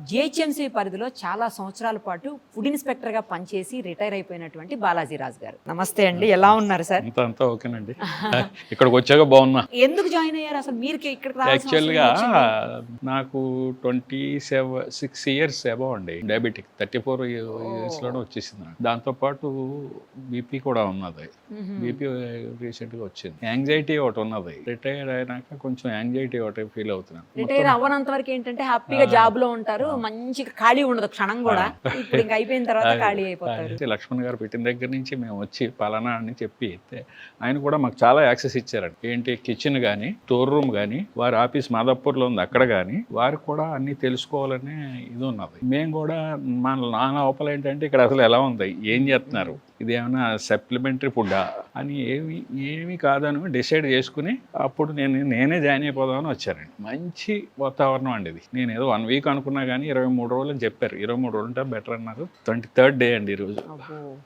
GHMC పరిధిలో చాలా సంవత్సరాల పాటు ఫుడ్ ఇన్స్పెక్టర్గా పనిచేసి రిటైర్ అయిపోయినటువంటి బాలాజీ రాజు గారు. నమస్తే అండి, ఎలా ఉన్నారు సార్? అంతా ఓకేనండి. ఇక్కడికి వచ్చాక బాగున్నా. ఎందుకు జాయిన్ అయ్యారు అసలు? మీరు ఇక్కడికి యాక్చువల్గా నాకు 26 ఇయర్స్ అబౌవ్ అండి, డయాబెటిక్ 34 ఇయర్స్లోనే వచ్చేసింది నాకు. దాంతోపాటు బీపీ కూడా ఉన్నది. బీపీ రీసెంట్గా వచ్చింది. యాంగ్జైటీ ఒకటి ఉన్నది. రిటైర్ అయినాక కొంచెం యాంగ్జైటీ ఒకటి ఫీల్ అవుతున్నాను. రిటైర్ అవ్వనంత వరకు ఏంటంటే హ్యాపీగా జాబ్ లో ఉంటారు, మంచిగా ఖాళీ ఉండదు క్షణం కూడా. ఇప్పుడు ఇంకా అయిపోయిన తర్వాత ఖాళీ అయిపోతారు. లక్ష్మణ్ గారు పెట్టిన దగ్గర నుంచి మేము వచ్చి పలానా అని చెప్పి ఆయన కూడా మాకు చాలా యాక్సెస్ ఇచ్చారండి. ఏంటి, కిచెన్ కానీ స్టోర్ రూమ్ కానీ, వారి ఆఫీస్ మాదాపూర్లో ఉంది అక్కడ కానీ, వారికి కూడా అన్ని తెలుసుకోవాలనే ఇది ఉన్నది. మేము కూడా నా లోపల ఏంటంటే ఇక్కడ అసలు ఎలా ఉంది, ఏం చేస్తున్నారు, ఇది ఏమైనా సప్లిమెంటరీ ఫుడ్డా అని ఏమి కాదని డిసైడ్ చేసుకుని అప్పుడు నేనే జాయిన్ అయిపోదామని వచ్చానండి. మంచి వాతావరణం అండి ఇది. నేను ఏదో 1 వీక్ అనుకున్నా కానీ 23 రోజులు అని చెప్పారు. 23 రోజులు ఉంటే బెటర్ అన్నారు. 23rd డే అండి ఈరోజు.